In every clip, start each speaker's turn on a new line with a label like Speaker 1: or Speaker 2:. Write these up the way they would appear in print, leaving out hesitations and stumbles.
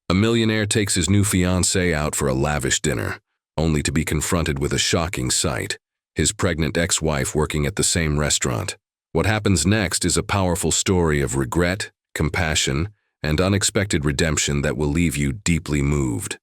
Speaker 1: A millionaire takes his new fiancée out for a lavish dinner, only to be confronted with a shocking sight: his pregnant ex-wife working at the same restaurant. What happens next is a powerful story of regret, compassion, and unexpected redemption that will leave you deeply moved.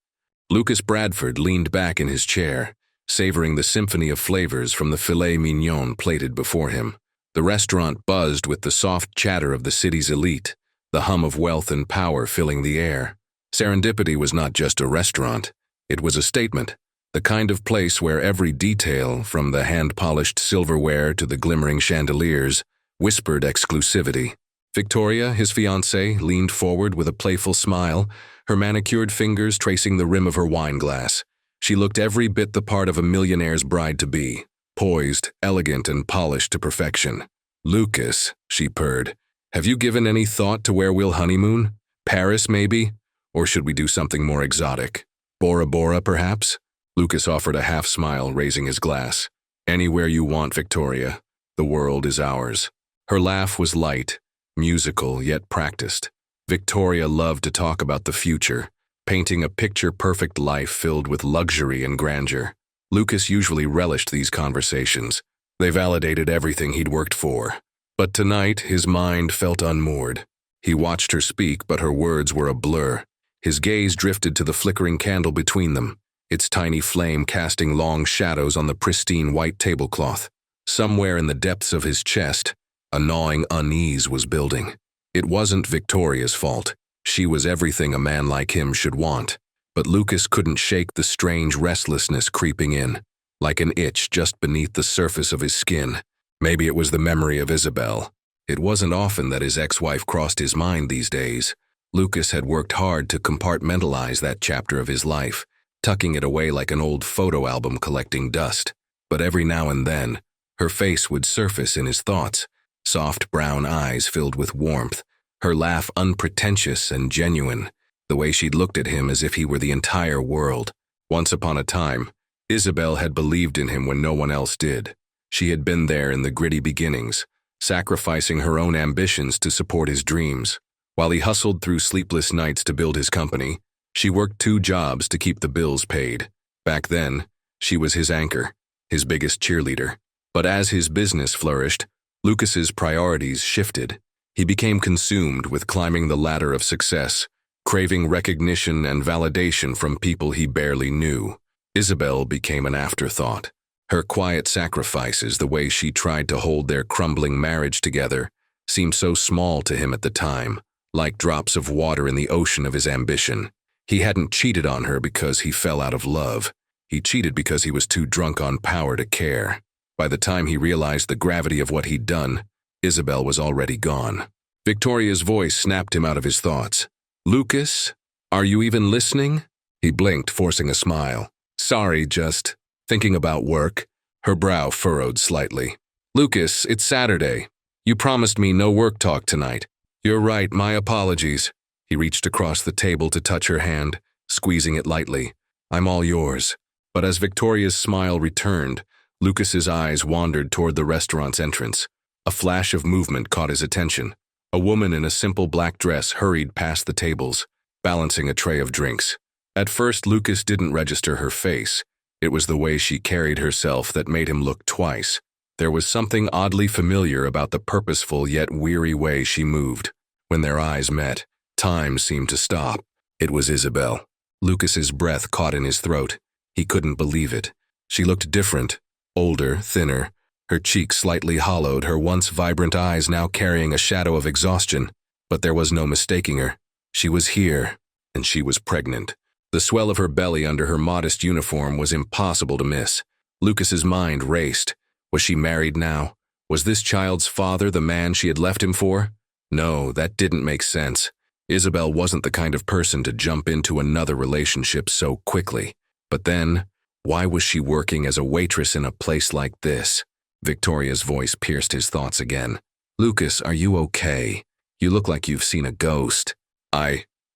Speaker 1: Lucas Bradford leaned back in his chair, savoring the symphony of flavors from the filet mignon plated before him. The restaurant buzzed with the soft chatter of the city's elite, the hum of wealth and power filling the air. Serendipity was not just a restaurant. It was a statement, the kind of place where every detail, from the hand-polished silverware to the glimmering chandeliers, whispered exclusivity. Victoria, his fiancée, leaned forward with a playful smile, her manicured fingers tracing the rim of her wine glass. She looked every bit the part of a millionaire's bride-to-be, poised, elegant, and polished to perfection. "Lucas," she purred, "have you given any thought to where we'll honeymoon? Paris, maybe? Or should we do something more exotic? Bora Bora, perhaps?" Lucas offered a half-smile, raising his glass. "Anywhere you want, Victoria. The world is ours." Her laugh was light, musical, yet practiced. Victoria loved to talk about the future, painting a picture-perfect life filled with luxury and grandeur. Lucas usually relished these conversations. They validated everything he'd worked for. But tonight, his mind felt unmoored. He watched her speak, but her words were a blur. His gaze drifted to the flickering candle between them, its tiny flame casting long shadows on the pristine white tablecloth. Somewhere in the depths of his chest, a gnawing unease was building. It wasn't Victoria's fault. She was everything a man like him should want. But Lucas couldn't shake the strange restlessness creeping in, like an itch just beneath the surface of his skin. Maybe it was the memory of Isabel. It wasn't often that his ex-wife crossed his mind these days. Lucas had worked hard to compartmentalize that chapter of his life, tucking it away like an old photo album collecting dust. But every now and then, her face would surface in his thoughts, soft brown eyes filled with warmth, her laugh unpretentious and genuine, the way she'd looked at him as if he were the entire world. Once upon a time, Isabel had believed in him when no one else did. She had been there in the gritty beginnings, sacrificing her own ambitions to support his dreams. While he hustled through sleepless nights to build his company, she worked 2 jobs to keep the bills paid. Back then, she was his anchor, his biggest cheerleader. But as his business flourished, Lucas's priorities shifted. He became consumed with climbing the ladder of success, craving recognition and validation from people he barely knew. Isabel became an afterthought. Her quiet sacrifices, the way she tried to hold their crumbling marriage together, seemed so small to him at the time, like drops of water in the ocean of his ambition. He hadn't cheated on her because he fell out of love. He cheated because he was too drunk on power to care. By the time he realized the gravity of what he'd done, Isabel was already gone. Victoria's voice snapped him out of his thoughts. "Lucas, are you even listening?" He blinked, forcing a smile. "Sorry, just thinking about work." Her brow furrowed slightly. "Lucas, it's Saturday. You promised me no work talk tonight." "You're right, my apologies." He reached across the table to touch her hand, squeezing it lightly. "I'm all yours." But as Victoria's smile returned, Lucas's eyes wandered toward the restaurant's entrance. A flash of movement caught his attention. A woman in a simple black dress hurried past the tables, balancing a tray of drinks. At first, Lucas didn't register her face. It was the way she carried herself that made him look twice. There was something oddly familiar about the purposeful yet weary way she moved. When their eyes met, time seemed to stop. It was Isabel. Lucas's breath caught in his throat. He couldn't believe it. She looked different, older, thinner, her cheeks slightly hollowed, her once vibrant eyes now carrying a shadow of exhaustion. But there was no mistaking her. She was here, and she was pregnant. The swell of her belly under her modest uniform was impossible to miss. Lucas's mind raced. Was she married now? Was this child's father the man she had left him for? No, that didn't make sense. Isabel wasn't the kind of person to jump into another relationship so quickly. But then, why was she working as a waitress in a place like this? Victoria's voice pierced his thoughts again. "Lucas, are you okay? You look like you've seen a ghost."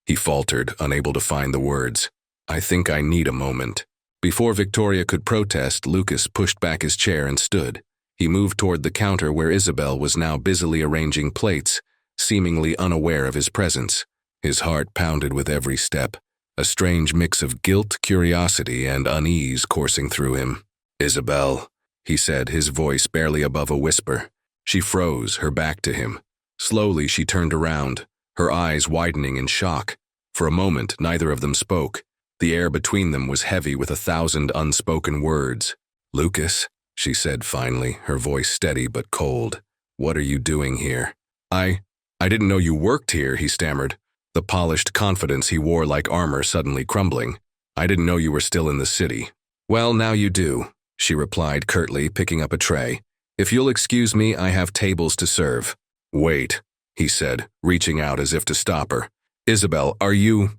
Speaker 1: He faltered, unable to find the words. "I think I need a moment." Before Victoria could protest, Lucas pushed back his chair and stood. He moved toward the counter where Isabel was now busily arranging plates, seemingly unaware of his presence. His heart pounded with every step, a strange mix of guilt, curiosity, and unease coursing through him. "Isabel," he said, his voice barely above a whisper. She froze, her back to him. Slowly she turned around, her eyes widening in shock. For a moment, neither of them spoke. The air between them was heavy with 1,000 unspoken words. "Lucas," she said finally, her voice steady but cold. "What are you doing here?" I didn't know you worked here," he stammered, the polished confidence he wore like armor suddenly crumbling. "I didn't know you were still in the city." "Well, now you do," she replied curtly, picking up a tray. "If you'll excuse me, I have tables to serve." "Wait," he said, reaching out as if to stop her. "Isabel, are you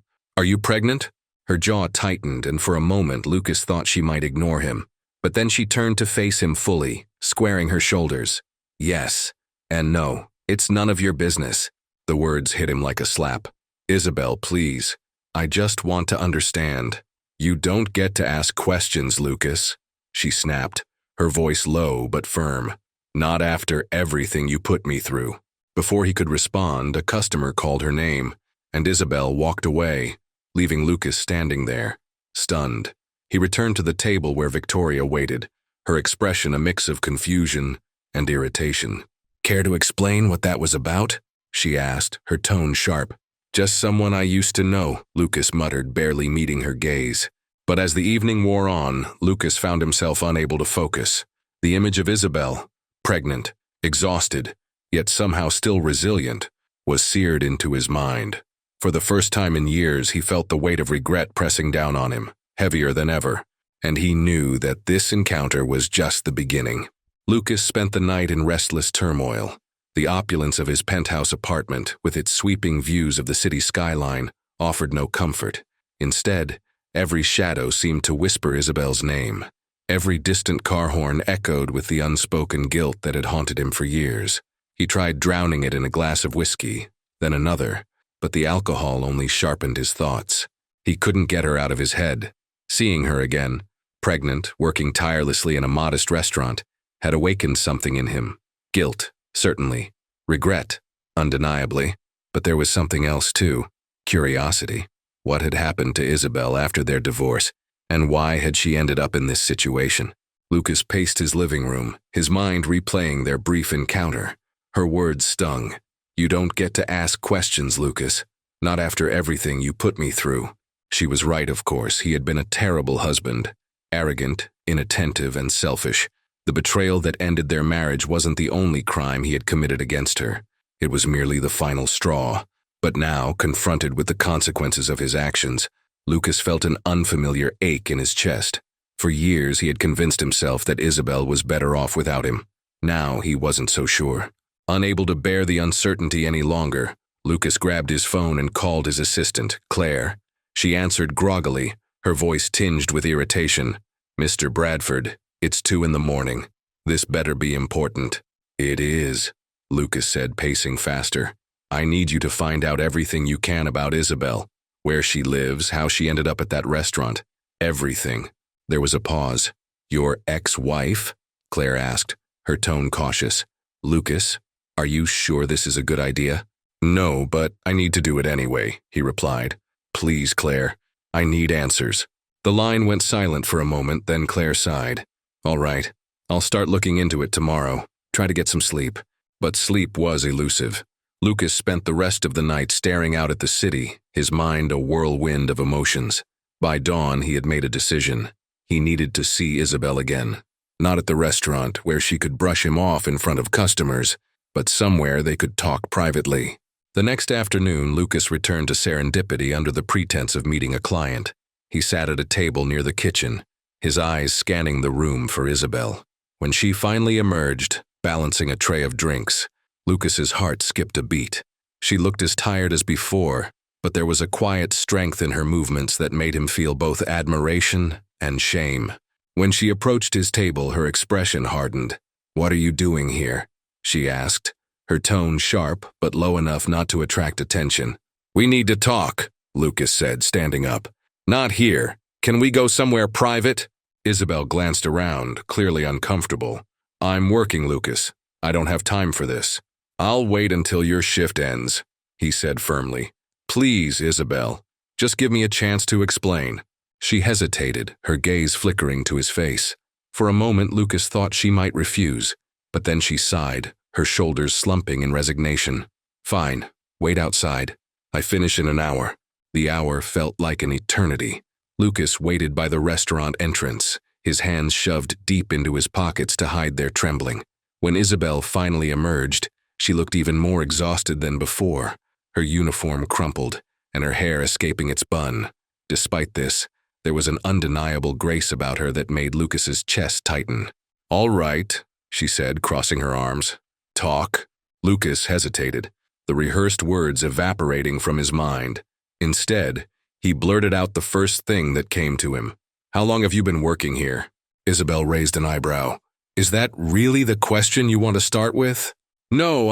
Speaker 1: pregnant?" Her jaw tightened, and for a moment Lucas thought she might ignore him. But then she turned to face him fully, squaring her shoulders. "Yes, and no. It's none of your business." The words hit him like a slap. "Isabel, please. I just want to understand." "You don't get to ask questions, Lucas," she snapped, her voice low but firm. "Not after everything you put me through." Before he could respond, a customer called her name, and Isabel walked away, leaving Lucas standing there, stunned. He returned to the table where Victoria waited, her expression a mix of confusion and irritation. "Care to explain what that was about?" she asked, her tone sharp. "Just someone I used to know," Lucas muttered, barely meeting her gaze. But as the evening wore on, Lucas found himself unable to focus. The image of Isabel, pregnant, exhausted, yet somehow still resilient, was seared into his mind. For the first time in years, he felt the weight of regret pressing down on him, heavier than ever, and he knew that this encounter was just the beginning. Lucas spent the night in restless turmoil. The opulence of his penthouse apartment, with its sweeping views of the city skyline, offered no comfort. Instead, every shadow seemed to whisper Isabel's name. Every distant car horn echoed with the unspoken guilt that had haunted him for years. He tried drowning it in a glass of whiskey, then another, but the alcohol only sharpened his thoughts. He couldn't get her out of his head. Seeing her again, pregnant, working tirelessly in a modest restaurant, had awakened something in him. Guilt, certainly. Regret, undeniably. But there was something else too. Curiosity. What had happened to Isabel after their divorce, and why had she ended up in this situation? Lucas paced his living room, his mind replaying their brief encounter. Her words stung. "You don't get to ask questions, Lucas. Not after everything you put me through." She was right, of course. He had been a terrible husband. Arrogant, inattentive, and selfish. The betrayal that ended their marriage wasn't the only crime he had committed against her. It was merely the final straw. But now, confronted with the consequences of his actions, Lucas felt an unfamiliar ache in his chest. For years he had convinced himself that Isabel was better off without him. Now he wasn't so sure. Unable to bear the uncertainty any longer, Lucas grabbed his phone and called his assistant, Claire. She answered groggily, her voice tinged with irritation. "Mr. Bradford, it's 2 a.m. This better be important." "It is," Lucas said, pacing faster. "I need you to find out everything you can about Isabel. Where she lives, how she ended up at that restaurant. Everything." There was a pause. "Your ex-wife?" Claire asked, her tone cautious. "Lucas, are you sure this is a good idea?" "No, but I need to do it anyway," he replied. "Please, Claire, I need answers." The line went silent for a moment, then Claire sighed. "All right, I'll start looking into it tomorrow. Try to get some sleep." But sleep was elusive. Lucas spent the rest of the night staring out at the city, his mind a whirlwind of emotions. By dawn, he had made a decision. He needed to see Isabel again. Not at the restaurant, where she could brush him off in front of customers, but somewhere they could talk privately. The next afternoon, Lucas returned to Serendipity under the pretense of meeting a client. He sat at a table near the kitchen, his eyes scanning the room for Isabel. When she finally emerged, balancing a tray of drinks, Lucas's heart skipped a beat. She looked as tired as before, but there was a quiet strength in her movements that made him feel both admiration and shame. When she approached his table, her expression hardened. "What are you doing here?" she asked, her tone sharp but low enough not to attract attention. "We need to talk," Lucas said, standing up. "Not here. Can we go somewhere private?" Isabel glanced around, clearly uncomfortable. "I'm working, Lucas. I don't have time for this." "I'll wait until your shift ends," he said firmly. Please, Isabel, just give me a chance to explain. She hesitated, her gaze flickering to his face. For a moment, Lucas thought she might refuse, but then she sighed, her shoulders slumping in resignation. Fine, wait outside. I finish in an hour. The hour felt like an eternity. Lucas waited by the restaurant entrance, his hands shoved deep into his pockets to hide their trembling. When Isabel finally emerged, she looked even more exhausted than before, her uniform crumpled and her hair escaping its bun. Despite this, there was an undeniable grace about her that made Lucas's chest tighten. "All right," she said, crossing her arms. "Talk." Lucas hesitated, the rehearsed words evaporating from his mind. Instead, he blurted out the first thing that came to him. "How long have you been working here?" Isabel raised an eyebrow. "Is that really the question you want to start with?" "No,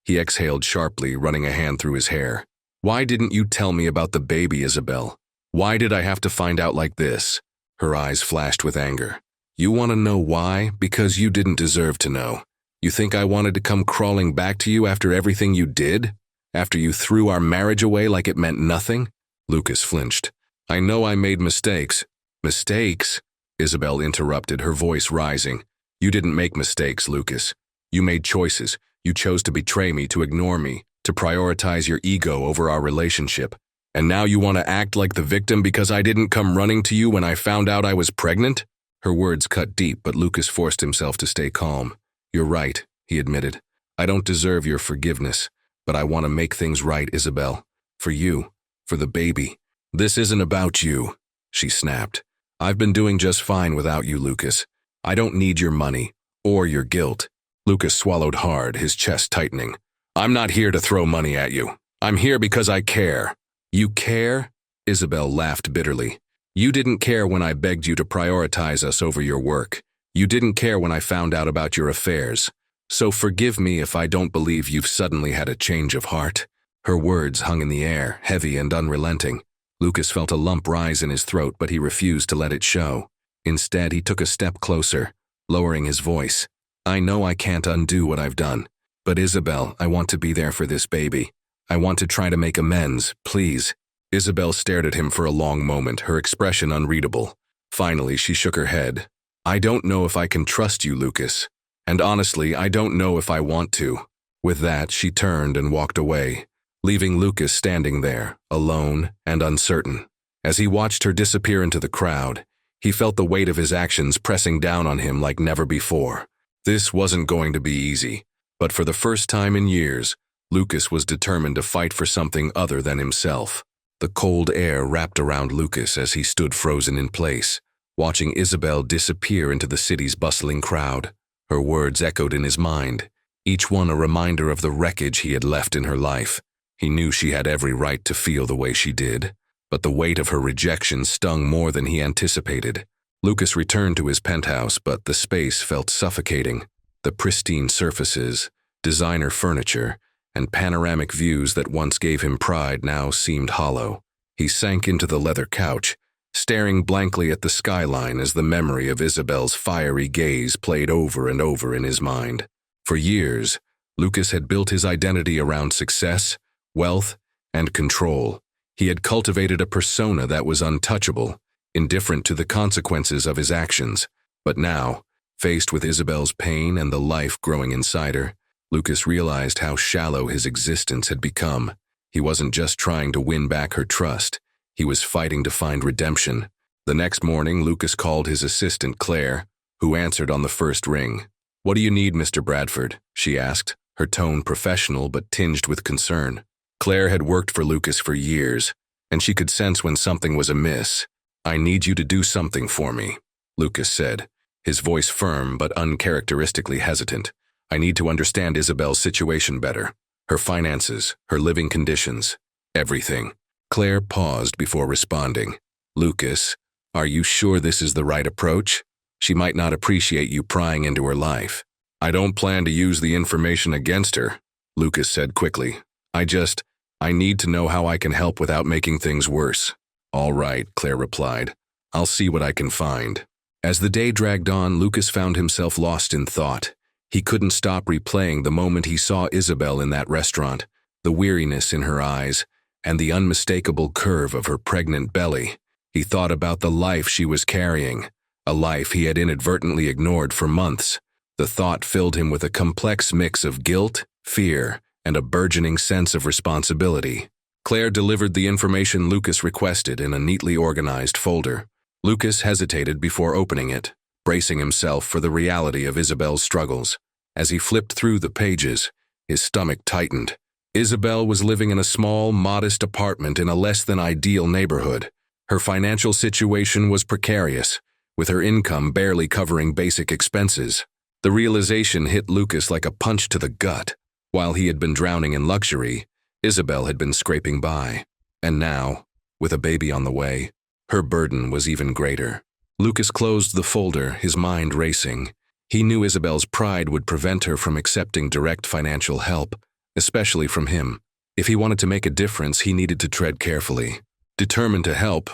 Speaker 1: He exhaled sharply, running a hand through his hair. "Why didn't you tell me about the baby, Isabel? Why did I have to find out like this?" Her eyes flashed with anger. "You want to know why? Because you didn't deserve to know. You think I wanted to come crawling back to you after everything you did? After you threw our marriage away like it meant nothing?" Lucas flinched. "I know I made mistakes." "Mistakes?" Isabel interrupted, her voice rising. "You didn't make mistakes, Lucas. You made choices. You chose to betray me, to ignore me, to prioritize your ego over our relationship. And now you want to act like the victim because I didn't come running to you when I found out I was pregnant?" Her words cut deep, but Lucas forced himself to stay calm. "You're right," he admitted. "I don't deserve your forgiveness, but I want to make things right, Isabel. For you, for the baby. This isn't about you," she snapped. "I've been doing just fine without you, Lucas. I don't need your money, or your guilt." Lucas swallowed hard, his chest tightening. "I'm not here to throw money at you. I'm here because I care." "You care?" Isabel laughed bitterly. "You didn't care when I begged you to prioritize us over your work. You didn't care when I found out about your affairs. So forgive me if I don't believe you've suddenly had a change of heart." Her words hung in the air, heavy and unrelenting. Lucas felt a lump rise in his throat, but he refused to let it show. Instead, he took a step closer, lowering his voice. "I know I can't undo what I've done, but Isabel, I want to be there for this baby. I want to try to make amends, please." Isabel stared at him for a long moment, her expression unreadable. Finally, she shook her head. "I don't know if I can trust you, Lucas. And honestly, I don't know if I want to." With that, she turned and walked away, leaving Lucas standing there, alone and uncertain. As he watched her disappear into the crowd, he felt the weight of his actions pressing down on him like never before. This wasn't going to be easy, but for the first time in years, Lucas was determined to fight for something other than himself. The cold air wrapped around Lucas as he stood frozen in place, watching Isabel disappear into the city's bustling crowd. Her words echoed in his mind, each one a reminder of the wreckage he had left in her life. He knew she had every right to feel the way she did, but the weight of her rejection stung more than he anticipated. Lucas returned to his penthouse, but the space felt suffocating. The pristine surfaces, designer furniture, and panoramic views that once gave him pride now seemed hollow. He sank into the leather couch, staring blankly at the skyline as the memory of Isabel's fiery gaze played over and over in his mind. For years, Lucas had built his identity around success, wealth, and control. He had cultivated a persona that was untouchable, indifferent to the consequences of his actions. But now, faced with Isabel's pain and the life growing inside her, Lucas realized how shallow his existence had become. He wasn't just trying to win back her trust. He was fighting to find redemption. The next morning, Lucas called his assistant, Claire, who answered on the first ring. "What do you need, Mr. Bradford?" she asked, her tone professional but tinged with concern. Claire had worked for Lucas for years, and she could sense when something was amiss. "I need you to do something for me," Lucas said, his voice firm but uncharacteristically hesitant. "I need to understand Isabel's situation better. Her finances, her living conditions, everything." Claire paused before responding. "Lucas, are you sure this is the right approach? She might not appreciate you prying into her life." "I don't plan to use the information against her," Lucas said quickly. I need to know how I can help without making things worse." "All right," Claire replied. "I'll see what I can find." As the day dragged on, Lucas found himself lost in thought. He couldn't stop replaying the moment he saw Isabel in that restaurant, the weariness in her eyes, and the unmistakable curve of her pregnant belly. He thought about the life she was carrying, a life he had inadvertently ignored for months. The thought filled him with a complex mix of guilt, fear, and a burgeoning sense of responsibility. Claire delivered the information Lucas requested in a neatly organized folder. Lucas hesitated before opening it, bracing himself for the reality of Isabel's struggles. As he flipped through the pages, his stomach tightened. Isabel was living in a small, modest apartment in a less-than-ideal neighborhood. Her financial situation was precarious, with her income barely covering basic expenses. The realization hit Lucas like a punch to the gut. While he had been drowning in luxury, Isabel had been scraping by. And now, with a baby on the way, her burden was even greater. Lucas closed the folder, his mind racing. He knew Isabel's pride would prevent her from accepting direct financial help, especially from him. If he wanted to make a difference, he needed to tread carefully. Determined to help,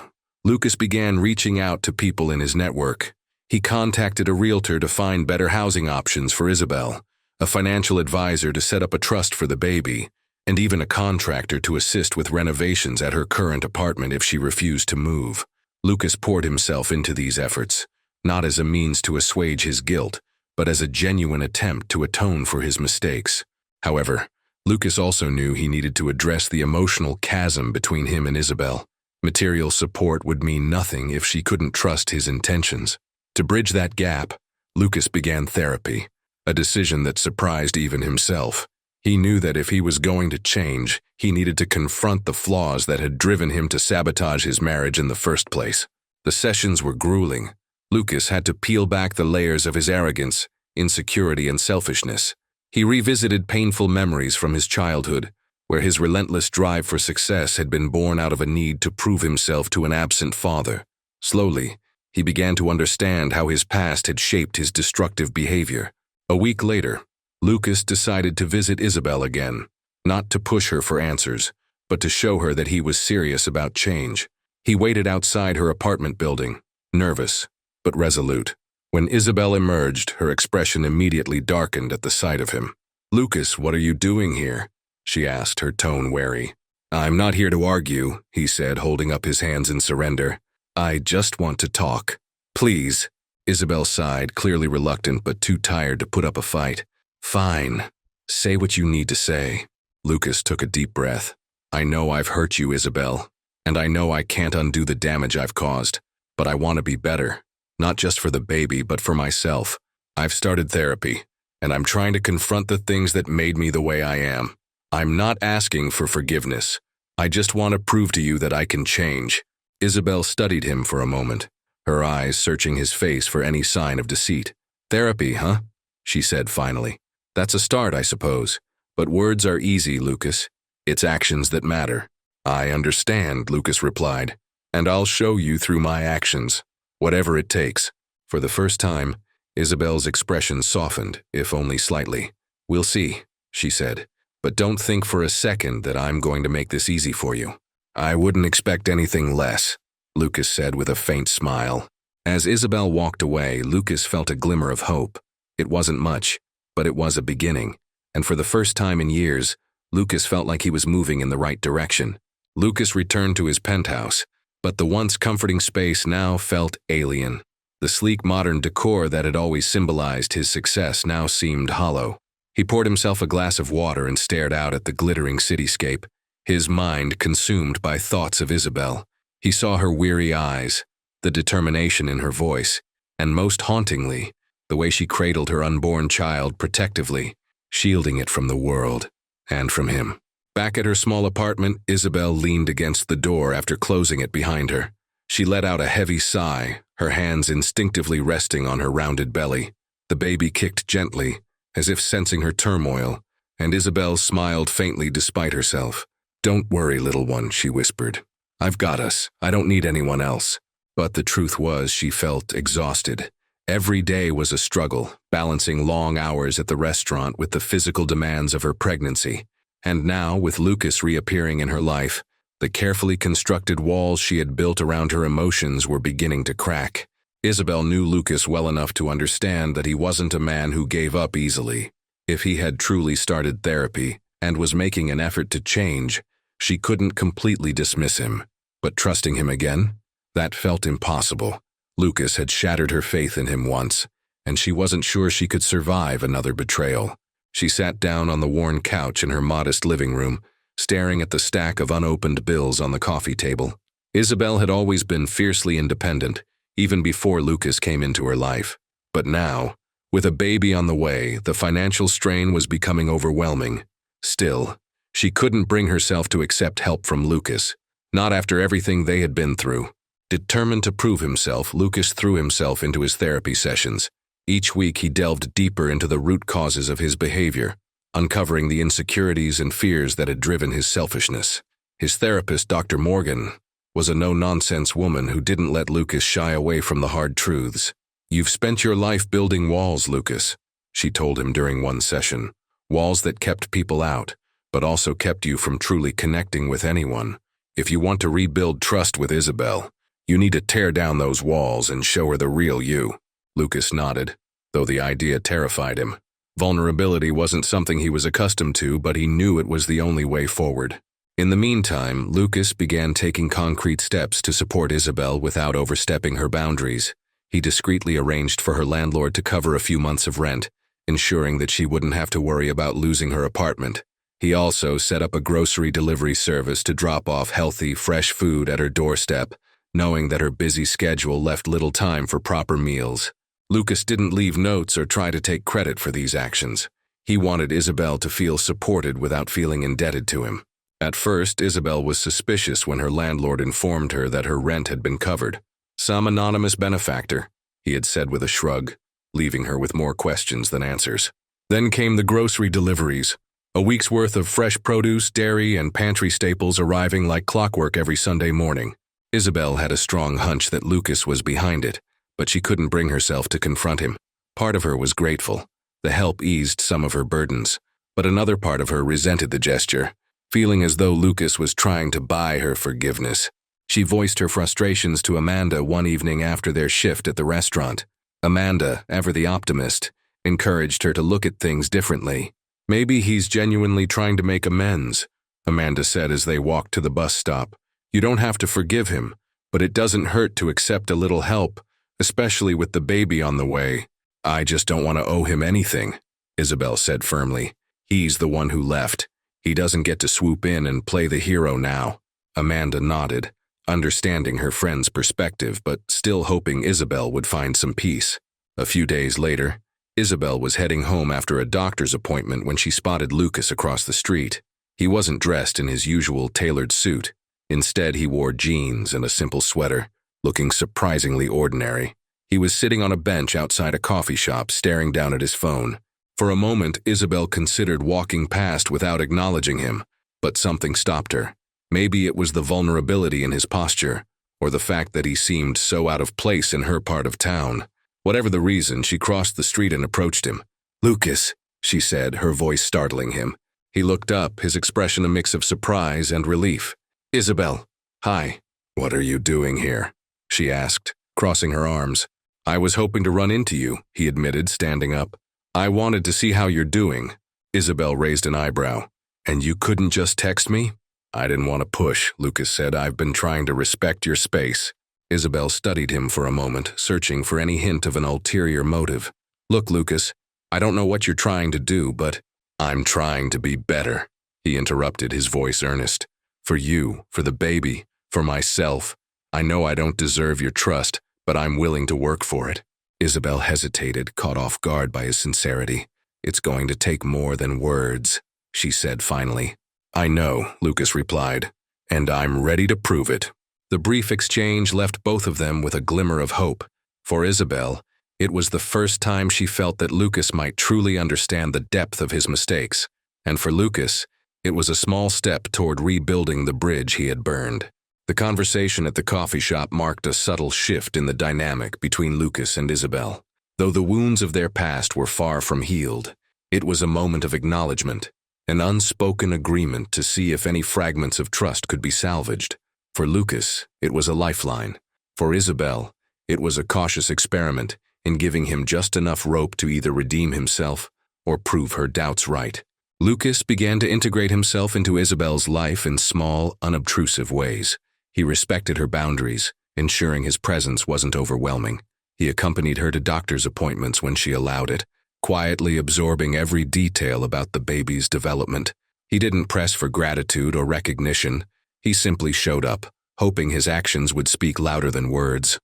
Speaker 1: Lucas began reaching out to people in his network. He contacted a realtor to find better housing options for Isabel, a financial advisor to set up a trust for the baby, and even a contractor to assist with renovations at her current apartment if she refused to move. Lucas poured himself into these efforts, not as a means to assuage his guilt, but as a genuine attempt to atone for his mistakes. However, Lucas also knew he needed to address the emotional chasm between him and Isabel. Material support would mean nothing if she couldn't trust his intentions. To bridge that gap, Lucas began therapy, a decision that surprised even himself. He knew that if he was going to change, he needed to confront the flaws that had driven him to sabotage his marriage in the first place. The sessions were grueling. Lucas had to peel back the layers of his arrogance, insecurity, and selfishness. He revisited painful memories from his childhood, where his relentless drive for success had been born out of a need to prove himself to an absent father. Slowly, he began to understand how his past had shaped his destructive behavior. A week later, Lucas decided to visit Isabel again, not to push her for answers, but to show her that he was serious about change. He waited outside her apartment building, nervous, but resolute. When Isabel emerged, her expression immediately darkened at the sight of him. "Lucas, what are you doing here?" she asked, her tone wary. "I'm not here to argue," he said, holding up his hands in surrender. "I just want to talk. Please." Isabel sighed, clearly reluctant but too tired to put up a fight. "Fine. Say what you need to say." Lucas took a deep breath. "I know I've hurt you, Isabel, and I know I can't undo the damage I've caused, but I want to be better. Not just for the baby, but for myself. I've started therapy, and I'm trying to confront the things that made me the way I am. I'm not asking for forgiveness. I just want to prove to you that I can change." Isabel studied him for a moment, her eyes searching his face for any sign of deceit. "Therapy, huh?" she said finally. "That's a start, I suppose. But words are easy, Lucas. It's actions that matter." "I understand," Lucas replied, "and I'll show you through my actions. Whatever it takes." For the first time, Isabel's expression softened, if only slightly. "We'll see," she said, "but don't think for a second that I'm going to make this easy for you." "I wouldn't expect anything less," Lucas said with a faint smile. As Isabel walked away, Lucas felt a glimmer of hope. It wasn't much, but it was a beginning, and for the first time in years, Lucas felt like he was moving in the right direction. Lucas returned to his penthouse, but the once comforting space now felt alien. The sleek modern decor that had always symbolized his success now seemed hollow. He poured himself a glass of water and stared out at the glittering cityscape, his mind consumed by thoughts of Isabel. He saw her weary eyes, the determination in her voice, and most hauntingly, the way she cradled her unborn child protectively, shielding it from the world and from him. Back at her small apartment, Isabel leaned against the door after closing it behind her. She let out a heavy sigh, her hands instinctively resting on her rounded belly. The baby kicked gently, as if sensing her turmoil, and Isabel smiled faintly despite herself. "Don't worry, little one," she whispered. "I've got us. I don't need anyone else." But the truth was, she felt exhausted. Every day was a struggle, balancing long hours at the restaurant with the physical demands of her pregnancy. And now, with Lucas reappearing in her life, the carefully constructed walls she had built around her emotions were beginning to crack. Isabel knew Lucas well enough to understand that he wasn't a man who gave up easily. If he had truly started therapy and was making an effort to change, She couldn't completely dismiss him, but trusting him again? That felt impossible. Lucas had shattered her faith in him once, and she wasn't sure she could survive another betrayal. She sat down on the worn couch in her modest living room, staring at the stack of unopened bills on the coffee table. Isabel had always been fiercely independent, even before Lucas came into her life. But now, with a baby on the way, the financial strain was becoming overwhelming. Still, she couldn't bring herself to accept help from Lucas, not after everything they had been through. Determined to prove himself, Lucas threw himself into his therapy sessions. Each week he delved deeper into the root causes of his behavior, uncovering the insecurities and fears that had driven his selfishness. His therapist, Dr. Morgan, was a no-nonsense woman who didn't let Lucas shy away from the hard truths. "You've spent your life building walls, Lucas," she told him during one session. "Walls that kept people out, but also kept you from truly connecting with anyone. If you want to rebuild trust with Isabel, you need to tear down those walls and show her the real you." Lucas nodded, though the idea terrified him. Vulnerability wasn't something he was accustomed to, but he knew it was the only way forward. In the meantime, Lucas began taking concrete steps to support Isabel without overstepping her boundaries. He discreetly arranged for her landlord to cover a few months of rent, ensuring that she wouldn't have to worry about losing her apartment. He also set up a grocery delivery service to drop off healthy, fresh food at her doorstep, knowing that her busy schedule left little time for proper meals. Lucas didn't leave notes or try to take credit for these actions. He wanted Isabel to feel supported without feeling indebted to him. At first, Isabel was suspicious when her landlord informed her that her rent had been covered. "Some anonymous benefactor," he had said with a shrug, leaving her with more questions than answers. Then came the grocery deliveries, a week's worth of fresh produce, dairy, and pantry staples arriving like clockwork every Sunday morning. Isabel had a strong hunch that Lucas was behind it, but she couldn't bring herself to confront him. Part of her was grateful. The help eased some of her burdens, but another part of her resented the gesture, feeling as though Lucas was trying to buy her forgiveness. She voiced her frustrations to Amanda one evening after their shift at the restaurant. Amanda, ever the optimist, encouraged her to look at things differently. "Maybe he's genuinely trying to make amends," Amanda said as they walked to the bus stop. "You don't have to forgive him, but it doesn't hurt to accept a little help, especially with the baby on the way." "I just don't want to owe him anything," Isabel said firmly. "He's the one who left. He doesn't get to swoop in and play the hero now." Amanda nodded, understanding her friend's perspective but still hoping Isabel would find some peace. A few days later, Isabel was heading home after a doctor's appointment when she spotted Lucas across the street. He wasn't dressed in his usual tailored suit. Instead, he wore jeans and a simple sweater, looking surprisingly ordinary. He was sitting on a bench outside a coffee shop, staring down at his phone. For a moment, Isabel considered walking past without acknowledging him, but something stopped her. Maybe it was the vulnerability in his posture, or the fact that he seemed so out of place in her part of town. Whatever the reason, she crossed the street and approached him. "Lucas," she said, her voice startling him. He looked up, his expression a mix of surprise and relief. "Isabel, hi." "What are you doing here?" she asked, crossing her arms. "I was hoping to run into you," he admitted, standing up. "I wanted to see how you're doing." Isabel raised an eyebrow. "And you couldn't just text me?" "I didn't want to push," Lucas said. "I've been trying to respect your space." Isabel studied him for a moment, searching for any hint of an ulterior motive. "Look, Lucas, I don't know what you're trying to do, but I'm trying to be better," he interrupted, his voice earnest. "For you, for the baby, for myself. I know I don't deserve your trust, but I'm willing to work for it." Isabel hesitated, caught off guard by his sincerity. "It's going to take more than words," she said finally. "I know," Lucas replied, "and I'm ready to prove it." The brief exchange left both of them with a glimmer of hope. For Isabel, it was the first time she felt that Lucas might truly understand the depth of his mistakes, and for Lucas, it was a small step toward rebuilding the bridge he had burned. The conversation at the coffee shop marked a subtle shift in the dynamic between Lucas and Isabel. Though the wounds of their past were far from healed, it was a moment of acknowledgement, an unspoken agreement to see if any fragments of trust could be salvaged. For Lucas, it was a lifeline. For Isabel, it was a cautious experiment in giving him just enough rope to either redeem himself or prove her doubts right. Lucas began to integrate himself into Isabel's life in small, unobtrusive ways. He respected her boundaries, ensuring his presence wasn't overwhelming. He accompanied her to doctor's appointments when she allowed it, quietly absorbing every detail about the baby's development. He didn't press for gratitude or recognition. He simply showed up, hoping his actions would speak louder than words.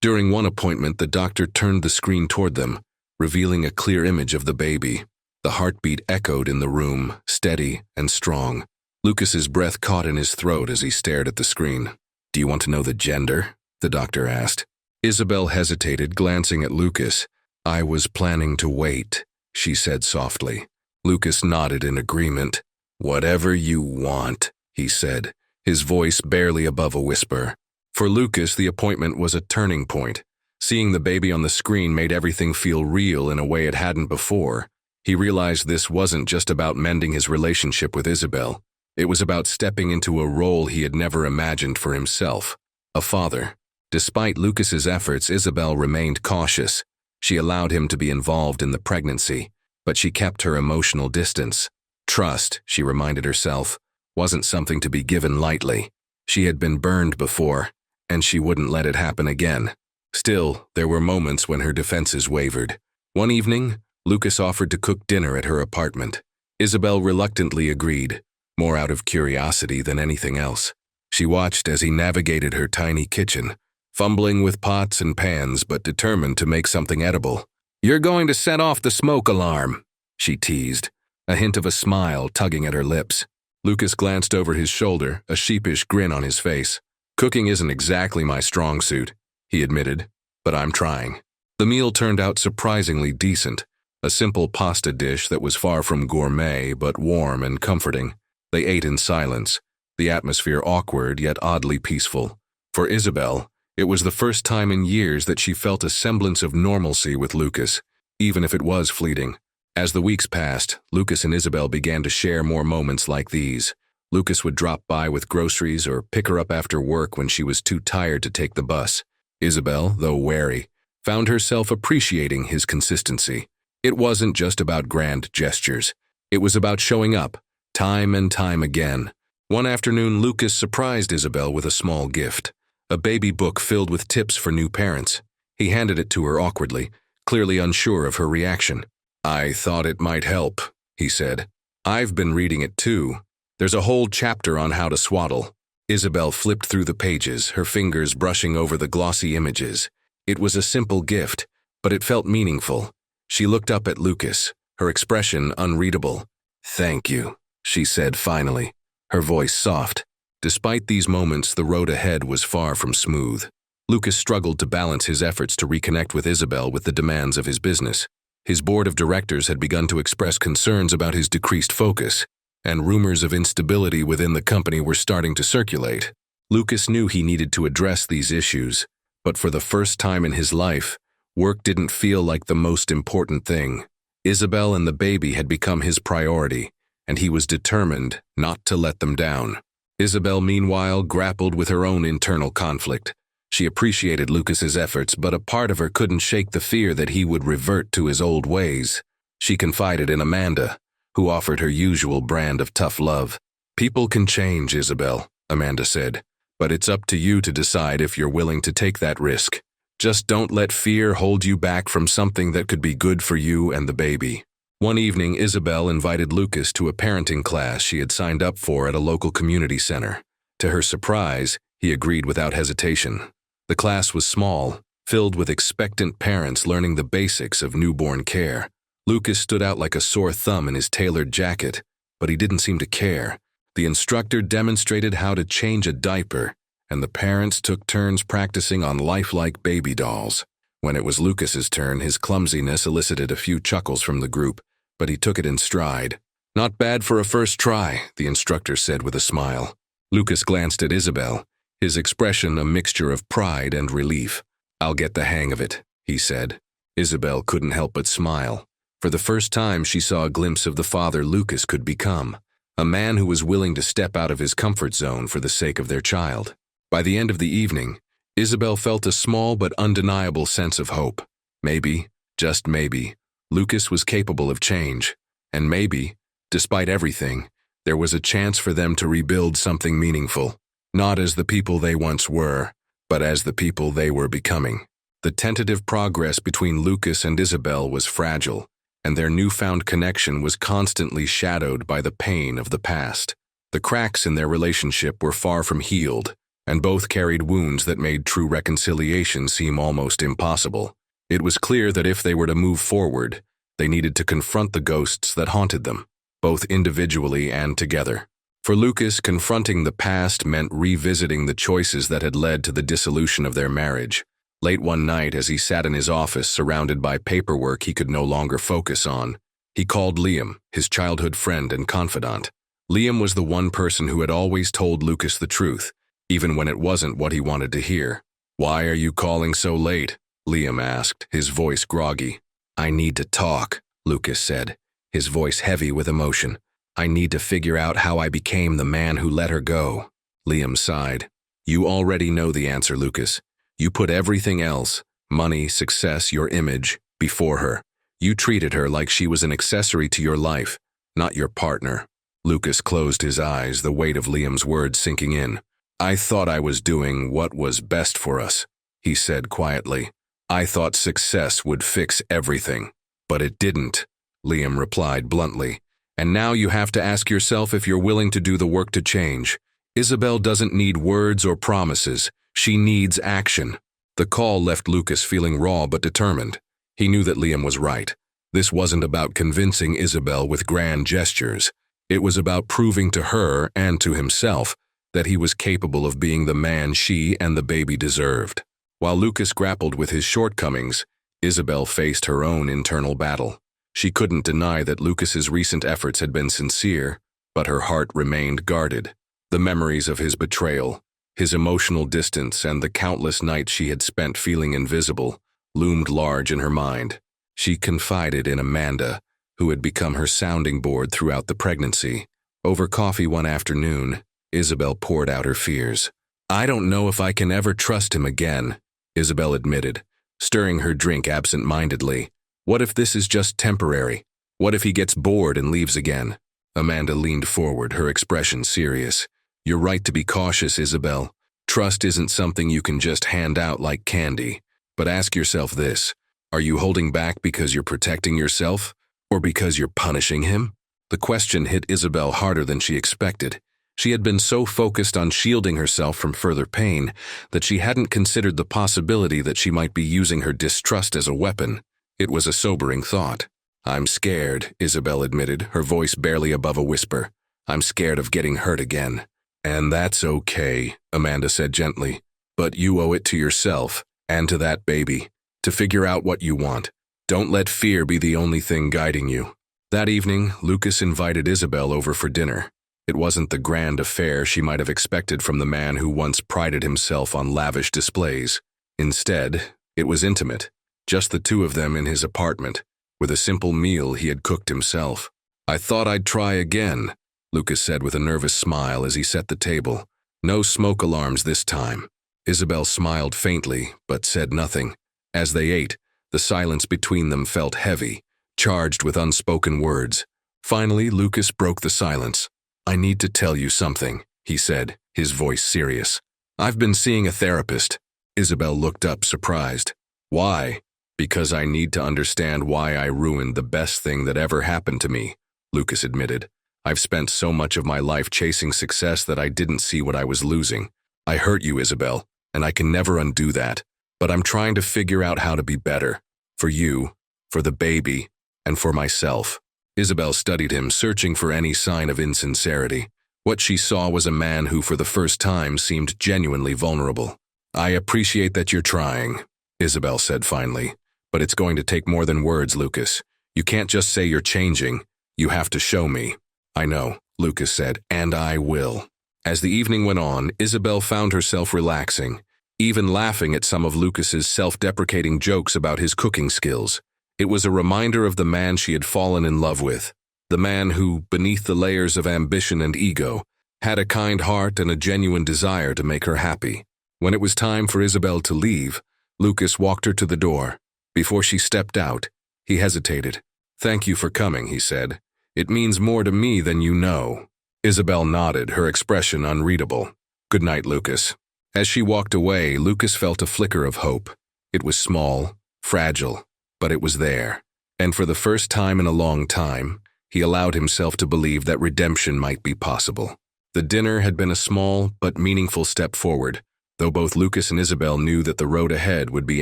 Speaker 1: During one appointment, the doctor turned the screen toward them, revealing a clear image of the baby. The heartbeat echoed in the room, steady and strong. Lucas's breath caught in his throat as he stared at the screen. "Do you want to know the gender?" the doctor asked. Isabel hesitated, glancing at Lucas. "I was planning to wait," she said softly. Lucas nodded in agreement. "Whatever you want," he said, his voice barely above a whisper. For Lucas, the appointment was a turning point. Seeing the baby on the screen made everything feel real in a way it hadn't before. He realized this wasn't just about mending his relationship with Isabel. It was about stepping into a role he had never imagined for himself, a father. Despite Lucas's efforts, Isabel remained cautious. She allowed him to be involved in the pregnancy, but she kept her emotional distance. Trust, she reminded herself, wasn't something to be given lightly. She had been burned before, and she wouldn't let it happen again. Still, there were moments when her defenses wavered. One evening, Lucas offered to cook dinner at her apartment. Isabel reluctantly agreed, more out of curiosity than anything else. She watched as he navigated her tiny kitchen, fumbling with pots and pans but determined to make something edible. "You're going to set off the smoke alarm," she teased, a hint of a smile tugging at her lips. Lucas glanced over his shoulder, a sheepish grin on his face. "Cooking isn't exactly my strong suit," he admitted, "but I'm trying." The meal turned out surprisingly decent, a simple pasta dish that was far from gourmet but warm and comforting. They ate in silence, the atmosphere awkward yet oddly peaceful. For Isabel, it was the first time in years that she felt a semblance of normalcy with Lucas, even if it was fleeting. As the weeks passed, Lucas and Isabel began to share more moments like these. Lucas would drop by with groceries or pick her up after work when she was too tired to take the bus. Isabel, though wary, found herself appreciating his consistency. It wasn't just about grand gestures. It was about showing up, time and time again. One afternoon, Lucas surprised Isabel with a small gift, a baby book filled with tips for new parents. He handed it to her awkwardly, clearly unsure of her reaction. "I thought it might help," he said. "I've been reading it too. There's a whole chapter on how to swaddle." Isabel flipped through the pages, her fingers brushing over the glossy images. It was a simple gift, but it felt meaningful. She looked up at Lucas, her expression unreadable. "Thank you," she said finally, her voice soft. Despite these moments, the road ahead was far from smooth. Lucas struggled to balance his efforts to reconnect with Isabel with the demands of his business. His board of directors had begun to express concerns about his decreased focus, and rumors of instability within the company were starting to circulate. Lucas knew he needed to address these issues, but for the first time in his life, work didn't feel like the most important thing. Isabel and the baby had become his priority, and he was determined not to let them down. Isabel, meanwhile, grappled with her own internal conflict. She appreciated Lucas's efforts, but a part of her couldn't shake the fear that he would revert to his old ways. She confided in Amanda, who offered her usual brand of tough love. "People can change, Isabel," Amanda said, "but it's up to you to decide if you're willing to take that risk. Just don't let fear hold you back from something that could be good for you and the baby." One evening, Isabel invited Lucas to a parenting class she had signed up for at a local community center. To her surprise, he agreed without hesitation. The class was small, filled with expectant parents learning the basics of newborn care. Lucas stood out like a sore thumb in his tailored jacket, but he didn't seem to care. The instructor demonstrated how to change a diaper, and the parents took turns practicing on lifelike baby dolls. When it was Lucas's turn, his clumsiness elicited a few chuckles from the group, but he took it in stride. "Not bad for a first try," the instructor said with a smile. Lucas glanced at Isabel, his expression a mixture of pride and relief. "I'll get the hang of it," he said. Isabel couldn't help but smile. For the first time, she saw a glimpse of the father Lucas could become, a man who was willing to step out of his comfort zone for the sake of their child. By the end of the evening, Isabel felt a small but undeniable sense of hope. Maybe, just maybe, Lucas was capable of change, and maybe, Despite everything, there was a chance for them to rebuild something meaningful, not as the people they once were, but as the people they were becoming. The tentative progress between Lucas and Isabel was fragile, and their newfound connection was constantly shadowed by the pain of the past. The cracks in their relationship were far from healed, and both carried wounds that made true reconciliation seem almost impossible. It was clear that if they were to move forward, they needed to confront the ghosts that haunted them, both individually and together. For Lucas, confronting the past meant revisiting the choices that had led to the dissolution of their marriage. Late one night, as he sat in his office surrounded by paperwork he could no longer focus on, he called Liam, his childhood friend and confidant. Liam was the one person who had always told Lucas the truth, even when it wasn't what he wanted to hear. "Why are you calling so late?" Liam asked, his voice groggy. "I need to talk," Lucas said, his voice heavy with emotion. "I need to figure out how I became the man who let her go." Liam sighed. "You already know the answer, Lucas. You put everything else, money, success, your image, before her. You treated her like she was an accessory to your life, not your partner." Lucas closed his eyes, the weight of Liam's words sinking in. "I thought I was doing what was best for us," he said quietly. "I thought success would fix everything. But it didn't," Liam replied bluntly. "And now you have to ask yourself if you're willing to do the work to change. Isabel doesn't need words or promises. She needs action." The call left Lucas feeling raw but determined. He knew that Liam was right. This wasn't about convincing Isabel with grand gestures. It was about proving to her and to himself that he was capable of being the man she and the baby deserved. While Lucas grappled with his shortcomings, Isabel faced her own internal battle. She couldn't deny that Lucas's recent efforts had been sincere, but her heart remained guarded. The memories of his betrayal, his emotional distance, and the countless nights she had spent feeling invisible loomed large in her mind. She confided in Amanda, who had become her sounding board throughout the pregnancy. Over coffee one afternoon, Isabel poured out her fears. "I don't know if I can ever trust him again," Isabel admitted, stirring her drink absent-mindedly. "What if this is just temporary? What if he gets bored and leaves again?" Amanda leaned forward, her expression serious. "You're right to be cautious, Isabel. Trust isn't something you can just hand out like candy. But ask yourself this: are you holding back because you're protecting yourself, or because you're punishing him?" The question hit Isabel harder than she expected. She had been so focused on shielding herself from further pain that she hadn't considered the possibility that she might be using her distrust as a weapon. It was a sobering thought. "I'm scared," Isabel admitted, her voice barely above a whisper. "I'm scared of getting hurt again." "And that's okay," Amanda said gently. "But you owe it to yourself, and to that baby, to figure out what you want. Don't let fear be the only thing guiding you." That evening, Lucas invited Isabel over for dinner. It wasn't the grand affair she might have expected from the man who once prided himself on lavish displays. Instead, it was intimate, just the two of them in his apartment, with a simple meal he had cooked himself. "I thought I'd try again," Lucas said with a nervous smile as he set the table. "No smoke alarms this time." Isabel smiled faintly, but said nothing. As they ate, the silence between them felt heavy, charged with unspoken words. Finally, Lucas broke the silence. "I need to tell you something," he said, his voice serious. "I've been seeing a therapist." Isabel looked up, surprised. "Why?" "Because I need to understand why I ruined the best thing that ever happened to me," Lucas admitted. "I've spent so much of my life chasing success that I didn't see what I was losing. I hurt you, Isabel, and I can never undo that. But I'm trying to figure out how to be better. For you, for the baby, and for myself." Isabel studied him, searching for any sign of insincerity. What she saw was a man who, for the first time, seemed genuinely vulnerable. "I appreciate that you're trying," Isabel said finally. "But it's going to take more than words, Lucas. You can't just say you're changing. You have to show me." "I know," Lucas said, "and I will." As the evening went on, Isabel found herself relaxing, even laughing at some of Lucas's self-deprecating jokes about his cooking skills. It was a reminder of the man she had fallen in love with, the man who, beneath the layers of ambition and ego, had a kind heart and a genuine desire to make her happy. When it was time for Isabel to leave, Lucas walked her to the door. Before she stepped out, he hesitated. "Thank you for coming," he said, It means more to me than you know." Isabel nodded, her expression unreadable. "Good night, Lucas." As she walked away, Lucas felt a flicker of hope. It was small, fragile, but it was there. And for the first time in a long time, he allowed himself to believe that redemption might be possible. The dinner had been a small but meaningful step forward, though both Lucas and Isabel knew that the road ahead would be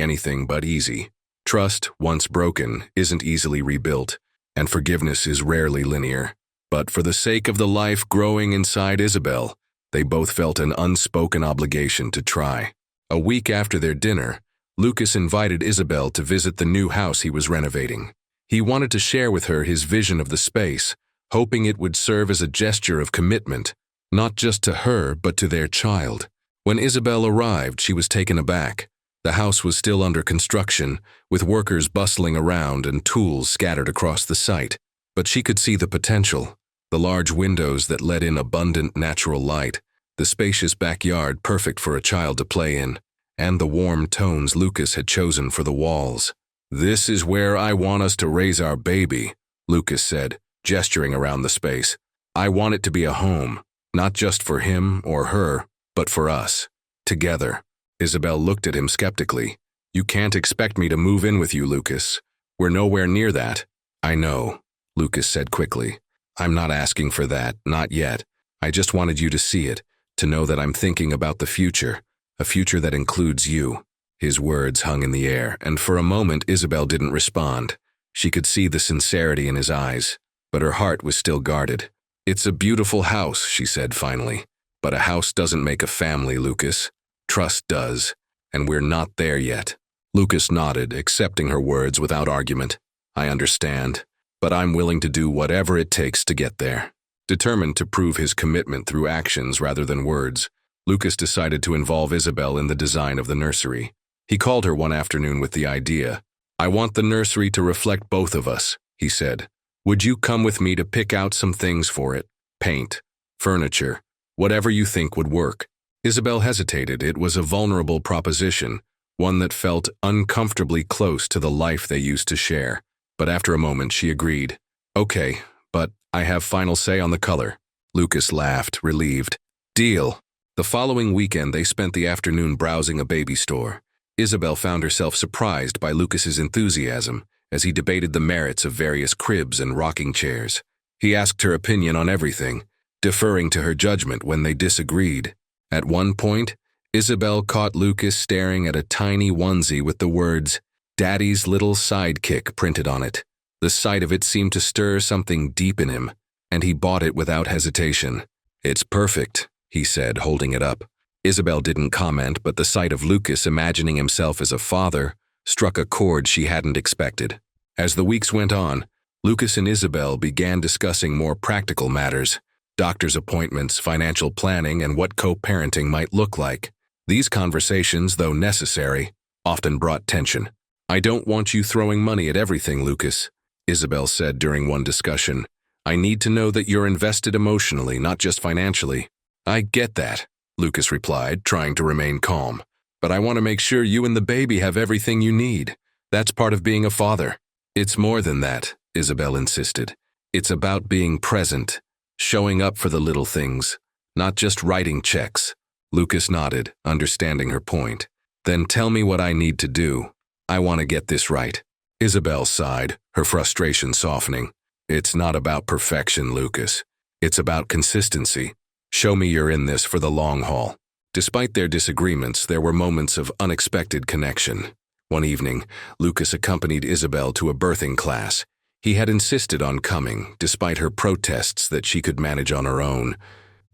Speaker 1: anything but easy. Trust, once broken, isn't easily rebuilt, and forgiveness is rarely linear. But for the sake of the life growing inside Isabel, they both felt an unspoken obligation to try. A week after their dinner, Lucas invited Isabel to visit the new house he was renovating. He wanted to share with her his vision of the space, hoping it would serve as a gesture of commitment, not just to her but to their child. When Isabel arrived, she was taken aback. The house was still under construction, with workers bustling around and tools scattered across the site. But she could see the potential. The large windows that let in abundant natural light, the spacious backyard perfect for a child to play in, and the warm tones Lucas had chosen for the walls. "This is where I want us to raise our baby," Lucas said, gesturing around the space. "I want it to be a home, not just for him or her, but for us, together." Isabel looked at him skeptically. "You can't expect me to move in with you, Lucas. We're nowhere near that." "I know," Lucas said quickly. "I'm not asking for that, not yet. I just wanted you to see it, to know that I'm thinking about the future, a future that includes you." His words hung in the air, and for a moment Isabel didn't respond. She could see the sincerity in his eyes, but her heart was still guarded. "It's a beautiful house," she said finally. "But a house doesn't make a family, Lucas. Trust does, and we're not there yet." Lucas nodded, accepting her words without argument. "I understand, but I'm willing to do whatever it takes to get there." Determined to prove his commitment through actions rather than words, Lucas decided to involve Isabel in the design of the nursery. He called her one afternoon with the idea. "I want the nursery to reflect both of us," he said. "Would you come with me to pick out some things for it? Paint, furniture, whatever you think would work." Isabel hesitated. It was a vulnerable proposition, one that felt uncomfortably close to the life they used to share. But after a moment, she agreed. "Okay, but I have final say on the color." Lucas laughed, relieved. "Deal." The following weekend, they spent the afternoon browsing a baby store. Isabel found herself surprised by Lucas's enthusiasm as he debated the merits of various cribs and rocking chairs. He asked her opinion on everything, deferring to her judgment when they disagreed. At one point, Isabel caught Lucas staring at a tiny onesie with the words, "Daddy's Little Sidekick" printed on it. The sight of it seemed to stir something deep in him, and he bought it without hesitation. "It's perfect," he said, holding it up. Isabel didn't comment, but the sight of Lucas imagining himself as a father struck a chord she hadn't expected. As the weeks went on, Lucas and Isabel began discussing more practical matters. Doctor's appointments, financial planning, and what co-parenting might look like. These conversations, though necessary, often brought tension. "I don't want you throwing money at everything, Lucas," Isabel said during one discussion. "I need to know that you're invested emotionally, not just financially." "I get that," Lucas replied, trying to remain calm. "But I want to make sure you and the baby have everything you need. That's part of being a father." "It's more than that," Isabel insisted. "It's about being present. Showing up for the little things, not just writing checks." Lucas nodded, understanding her point. "Then tell me what I need to do. I want to get this right." Isabel sighed, her frustration softening. "It's not about perfection, Lucas. It's about consistency. Show me you're in this for the long haul." Despite their disagreements, there were moments of unexpected connection. One evening, Lucas accompanied Isabel to a birthing class. He had insisted on coming, despite her protests that she could manage on her own.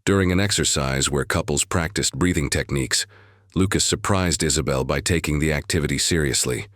Speaker 1: During an exercise where couples practiced breathing techniques, Lucas surprised Isabel by taking the activity seriously.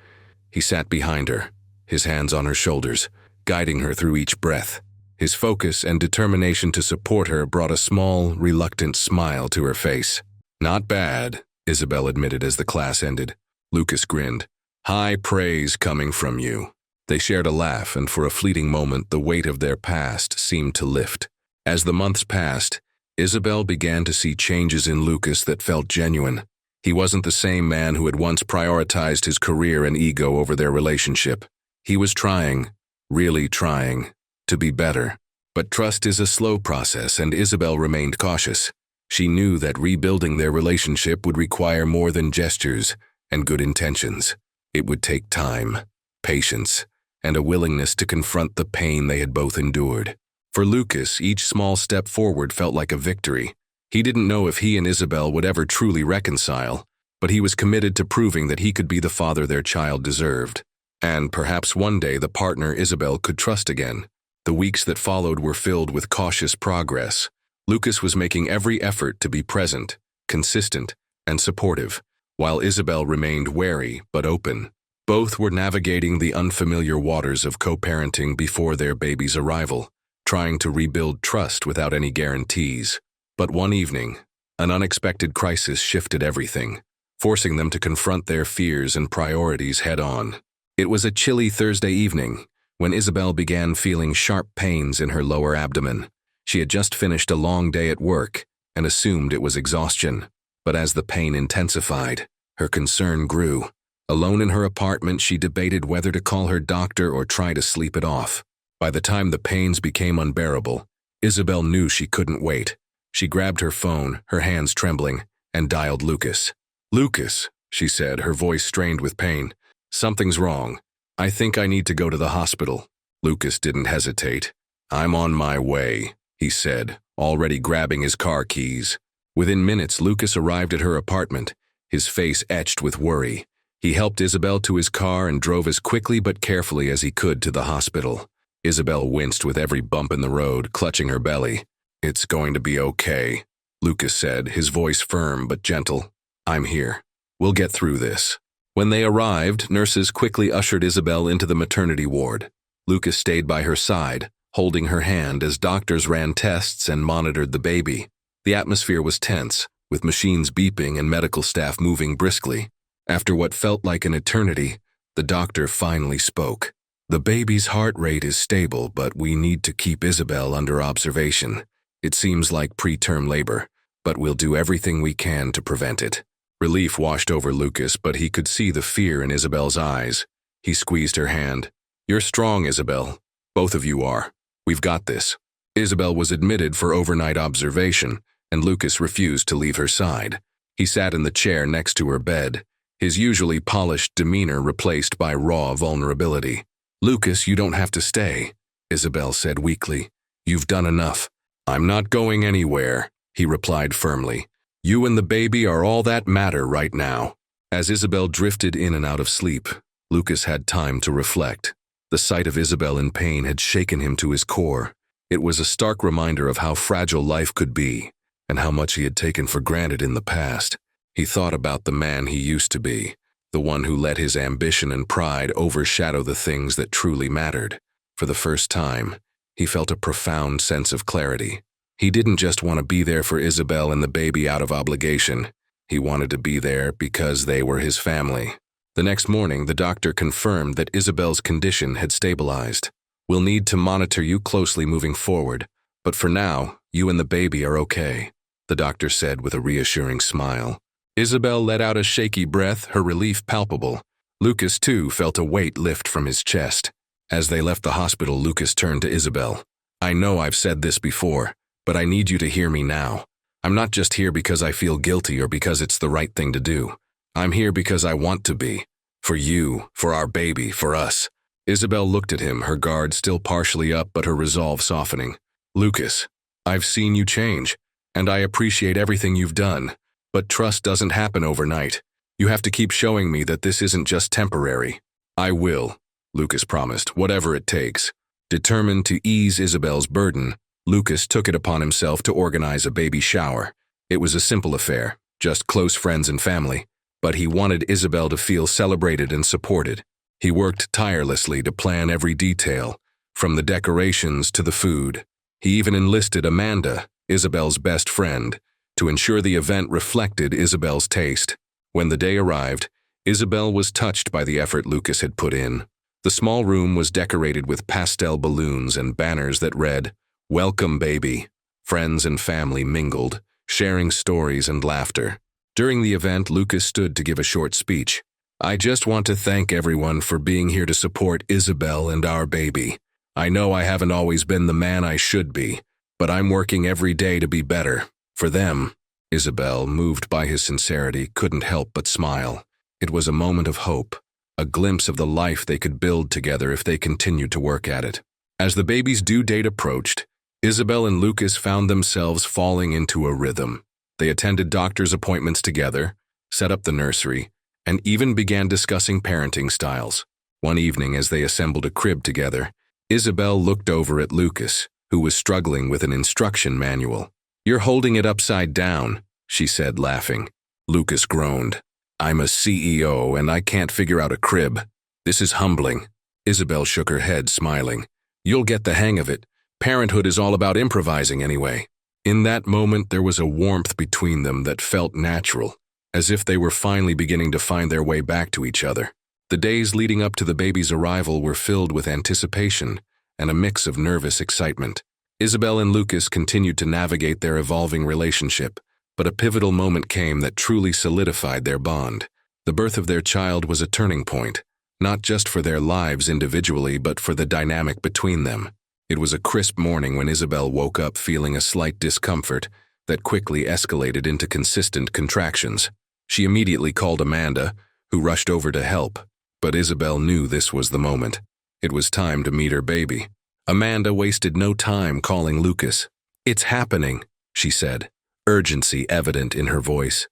Speaker 1: He sat behind her, his hands on her shoulders, guiding her through each breath. His focus and determination to support her brought a small, reluctant smile to her face. "Not bad," Isabel admitted as the class ended. Lucas grinned. "High praise coming from you." They shared a laugh, and for a fleeting moment the weight of their past seemed to lift. As the months passed, Isabel began to see changes in Lucas that felt genuine. He wasn't the same man who had once prioritized his career and ego over their relationship. He was trying, really trying, to be better. But trust is a slow process, and Isabel remained cautious. She knew that rebuilding their relationship would require more than gestures and good intentions. It would take time, patience, and a willingness to confront the pain they had both endured. For Lucas, each small step forward felt like a victory. He didn't know if he and Isabel would ever truly reconcile, but he was committed to proving that he could be the father their child deserved. And perhaps one day the partner Isabel could trust again. The weeks that followed were filled with cautious progress. Lucas was making every effort to be present, consistent, and supportive, while Isabel remained wary but open. Both were navigating the unfamiliar waters of co-parenting before their baby's arrival, trying to rebuild trust without any guarantees. But one evening, an unexpected crisis shifted everything, forcing them to confront their fears and priorities head-on. It was a chilly Thursday evening when Isabel began feeling sharp pains in her lower abdomen. She had just finished a long day at work and assumed it was exhaustion. But as the pain intensified, her concern grew. Alone in her apartment, she debated whether to call her doctor or try to sleep it off. By the time the pains became unbearable, Isabel knew she couldn't wait. She grabbed her phone, her hands trembling, and dialed Lucas. "Lucas," she said, her voice strained with pain. "Something's wrong. I think I need to go to the hospital." Lucas didn't hesitate. "I'm on my way," he said, already grabbing his car keys. Within minutes, Lucas arrived at her apartment, his face etched with worry. He helped Isabel to his car and drove as quickly but carefully as he could to the hospital. Isabel winced with every bump in the road, clutching her belly. "It's going to be okay," Lucas said, his voice firm but gentle. "I'm here. We'll get through this." When they arrived, nurses quickly ushered Isabel into the maternity ward. Lucas stayed by her side, holding her hand as doctors ran tests and monitored the baby. The atmosphere was tense, with machines beeping and medical staff moving briskly. After what felt like an eternity, the doctor finally spoke. "The baby's heart rate is stable, but we need to keep Isabel under observation. It seems like preterm labor, but we'll do everything we can to prevent it." Relief washed over Lucas, but he could see the fear in Isabel's eyes. He squeezed her hand. "You're strong, Isabel. Both of you are. We've got this." Isabel was admitted for overnight observation, and Lucas refused to leave her side. He sat in the chair next to her bed, his usually polished demeanor replaced by raw vulnerability. "Lucas, you don't have to stay," Isabel said weakly. "You've done enough." "I'm not going anywhere," he replied firmly. "You and the baby are all that matter right now." As Isabel drifted in and out of sleep, Lucas had time to reflect. The sight of Isabel in pain had shaken him to his core. It was a stark reminder of how fragile life could be, and how much he had taken for granted in the past. He thought about the man he used to be, the one who let his ambition and pride overshadow the things that truly mattered. For the first time, he felt a profound sense of clarity. He didn't just want to be there for Isabel and the baby out of obligation. He wanted to be there because they were his family. The next morning, the doctor confirmed that Isabel's condition had stabilized. "We'll need to monitor you closely moving forward, but for now, you and the baby are okay," the doctor said with a reassuring smile. Isabel let out a shaky breath, her relief palpable. Lucas, too, felt a weight lift from his chest. As they left the hospital, Lucas turned to Isabel. "I know I've said this before, but I need you to hear me now. I'm not just here because I feel guilty or because it's the right thing to do. I'm here because I want to be. For you, for our baby, for us." Isabel looked at him, her guard still partially up but her resolve softening. "Lucas, I've seen you change, and I appreciate everything you've done. But trust doesn't happen overnight. You have to keep showing me that this isn't just temporary." "I will," Lucas promised, "whatever it takes." Determined to ease Isabel's burden, Lucas took it upon himself to organize a baby shower. It was a simple affair, just close friends and family, but he wanted Isabel to feel celebrated and supported. He worked tirelessly to plan every detail, from the decorations to the food. He even enlisted Amanda, Isabel's best friend, to ensure the event reflected Isabel's taste. When the day arrived, Isabel was touched by the effort Lucas had put in. The small room was decorated with pastel balloons and banners that read, "Welcome, baby." Friends and family mingled, sharing stories and laughter. During the event, Lucas stood to give a short speech. "I just want to thank everyone for being here to support Isabel and our baby. I know I haven't always been the man I should be, but I'm working every day to be better. For them." Isabel, moved by his sincerity, couldn't help but smile. It was a moment of hope, a glimpse of the life they could build together if they continued to work at it. As the baby's due date approached, Isabel and Lucas found themselves falling into a rhythm. They attended doctor's appointments together, set up the nursery, and even began discussing parenting styles. One evening, as they assembled a crib together, Isabel looked over at Lucas, who was struggling with an instruction manual. "You're holding it upside down," she said, laughing. Lucas groaned. "I'm a CEO and I can't figure out a crib. This is humbling." Isabel shook her head, smiling. "You'll get the hang of it. Parenthood is all about improvising anyway." In that moment, there was a warmth between them that felt natural, as if they were finally beginning to find their way back to each other. The days leading up to the baby's arrival were filled with anticipation and a mix of nervous excitement. Isabel and Lucas continued to navigate their evolving relationship, but a pivotal moment came that truly solidified their bond. The birth of their child was a turning point, not just for their lives individually, but for the dynamic between them. It was a crisp morning when Isabel woke up feeling a slight discomfort that quickly escalated into consistent contractions. She immediately called Amanda, who rushed over to help, but Isabel knew this was the moment. It was time to meet her baby. Amanda wasted no time calling Lucas. "It's happening," she said, urgency evident in her voice.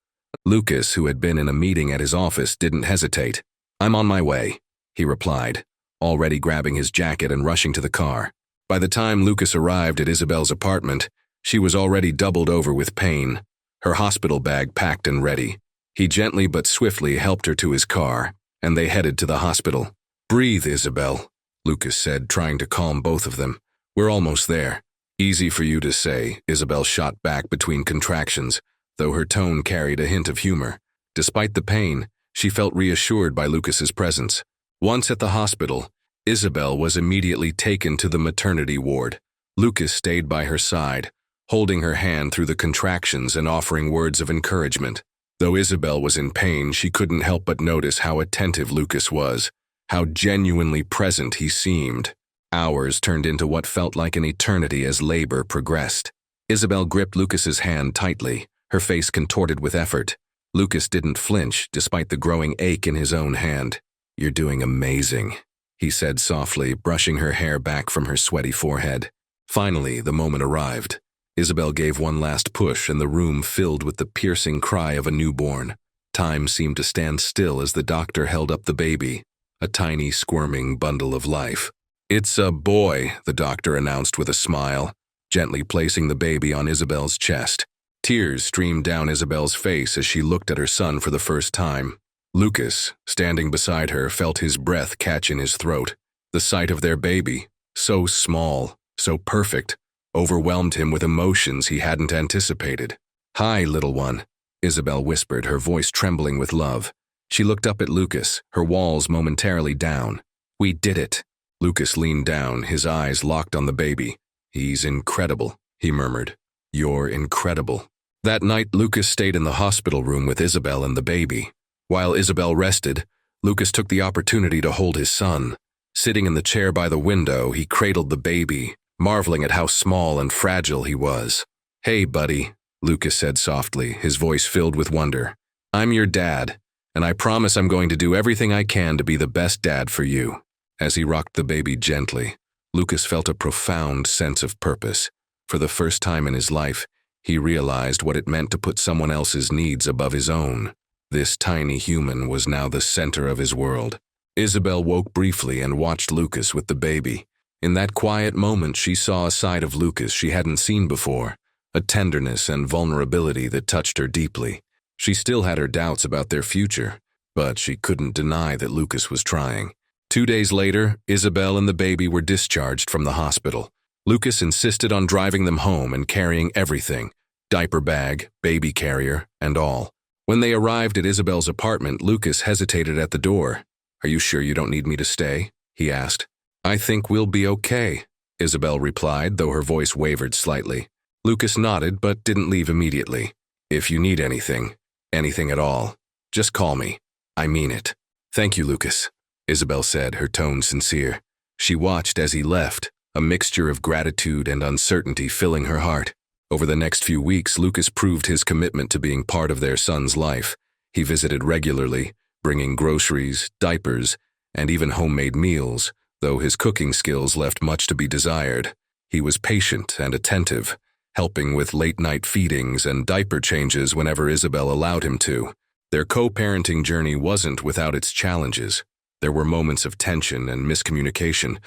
Speaker 1: Lucas, who had been in a meeting at his office, didn't hesitate. "I'm on my way," he replied, already grabbing his jacket and rushing to the car. By the time Lucas arrived at Isabel's apartment, she was already doubled over with pain, her hospital bag packed and ready. He gently but swiftly helped her to his car, and they headed to the hospital. "Breathe, Isabel," Lucas said, trying to calm both of them. "We're almost there." "Easy for you to say," Isabel shot back between contractions, though her tone carried a hint of humor. Despite the pain, she felt reassured by Lucas's presence. Once at the hospital, Isabel was immediately taken to the maternity ward. Lucas stayed by her side, holding her hand through the contractions and offering words of encouragement. Though Isabel was in pain, she couldn't help but notice how attentive Lucas was, how genuinely present he seemed. Hours turned into what felt like an eternity as labor progressed. Isabel gripped Lucas's hand tightly, her face contorted with effort. Lucas didn't flinch, despite the growing ache in his own hand. "You're doing amazing," he said softly, brushing her hair back from her sweaty forehead. Finally, the moment arrived. Isabel gave one last push, and the room filled with the piercing cry of a newborn. Time seemed to stand still as the doctor held up the baby, a tiny, squirming bundle of life. "It's a boy," the doctor announced with a smile, gently placing the baby on Isabel's chest. Tears streamed down Isabel's face as she looked at her son for the first time. Lucas, standing beside her, felt his breath catch in his throat. The sight of their baby, so small, so perfect, overwhelmed him with emotions he hadn't anticipated. "Hi, little one," Isabel whispered, her voice trembling with love. She looked up at Lucas, her walls momentarily down. "We did it." Lucas leaned down, his eyes locked on the baby. "He's incredible," he murmured. "You're incredible." That night, Lucas stayed in the hospital room with Isabel and the baby. While Isabel rested, Lucas took the opportunity to hold his son. Sitting in the chair by the window, he cradled the baby, marveling at how small and fragile he was. "Hey, buddy," Lucas said softly, his voice filled with wonder. "I'm your dad, and I promise I'm going to do everything I can to be the best dad for you." As he rocked the baby gently, Lucas felt a profound sense of purpose. For the first time in his life, he realized what it meant to put someone else's needs above his own. This tiny human was now the center of his world. Isabel woke briefly and watched Lucas with the baby. In that quiet moment, she saw a side of Lucas she hadn't seen before, a tenderness and vulnerability that touched her deeply. She still had her doubts about their future, but she couldn't deny that Lucas was trying. 2 days later, Isabel and the baby were discharged from the hospital. Lucas insisted on driving them home and carrying everything, diaper bag, baby carrier, and all. When they arrived at Isabel's apartment, Lucas hesitated at the door. "Are you sure you don't need me to stay?" he asked. "I think we'll be okay," Isabel replied, though her voice wavered slightly. Lucas nodded but didn't leave immediately. "If you need anything at all, just call me. I mean it." "Thank you, Lucas," Isabel said, her tone sincere. She watched as he left, a mixture of gratitude and uncertainty filling her heart. Over the next few weeks, Lucas proved his commitment to being part of their son's life. He visited regularly, bringing groceries, diapers, and even homemade meals, though his cooking skills left much to be desired. He was patient and attentive, helping with late-night feedings and diaper changes whenever Isabel allowed him to. Their co-parenting journey wasn't without its challenges. There were moments of tension and miscommunication,